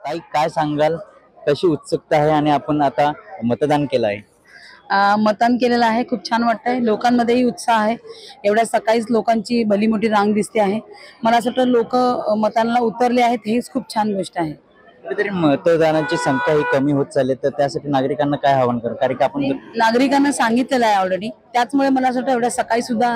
ताई काय सांगाल, कशी उत्सुकता आहे आणि आपण आता मतदान केलं आहे? मतदान केलेलं आहे. खूप छान वाटतंय. लोकांमध्येही उत्साह आहे. एवढ्या सकाळीच लोकांची भली मोठी रांग दिसते आहे. मला असं वाटतं लोक मतदानाला उतरले आहेत, हेच खूप छान गोष्ट आहे. कुठेतरी मतदानाची संख्या ही कमी होत चालली, तर त्यासाठी नागरिकांना काय आवाहन करा, कारण की आपण नागरिकांना सांगितलेलं आहे ऑलरेडी. त्याचमुळे मला असं वाटतं एवढ्या सकाळी सुद्धा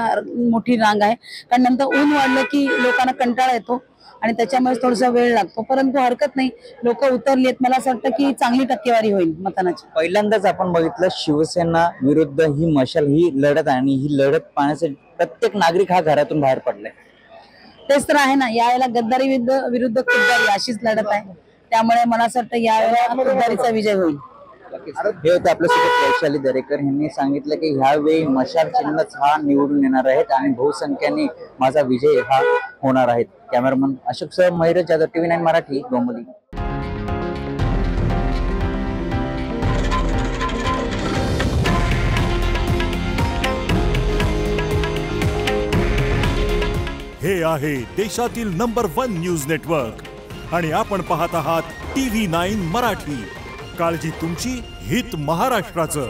मोठी रांग आहे. कारण नंतर ऊन वाढलं की लोकांना कंटाळा येतो आणि त्याच्यामुळे थोडासा वेळ लागतो, परंतु हरकत नाही, लोक उतरली आहेत. मला असं वाटतं की चांगली टक्केवारी होईल मतदानाची. पहिल्यांदाच आपण बघितलं शिवसेना विरुद्ध ही मशाल ही लढत आहे आणि ही लढत पाहण्यासाठी प्रत्येक नागरिक हा घरातून बाहेर पडलाय. तेच तर आहे ना, यावेळेला गद्दारी विरुद्ध खुद्दारी अशीच लढत आहे. त्यामुळे मला असं वाटतं यावेळेला खुद्दारीचा विजय होईल. हे होते आपल्यासोबत वैशाली दरेकर यांनी सांगितलं की ह्यावेळी मशाल चिन्हच हा निवडून येणार आहेत आणि बहुसंख्येने माझा विजय हा होणार आहे. कॅमेरामन अशोक सह मयूर जाधव, TV9 मराठी, डोंबिवली. हे आहे देशातील नंबर 1 न्यूज नेटवर्क आणि आपण पाहत आहात TV9 मराठी. काळजी तुमची, हित महाराष्ट्राचं.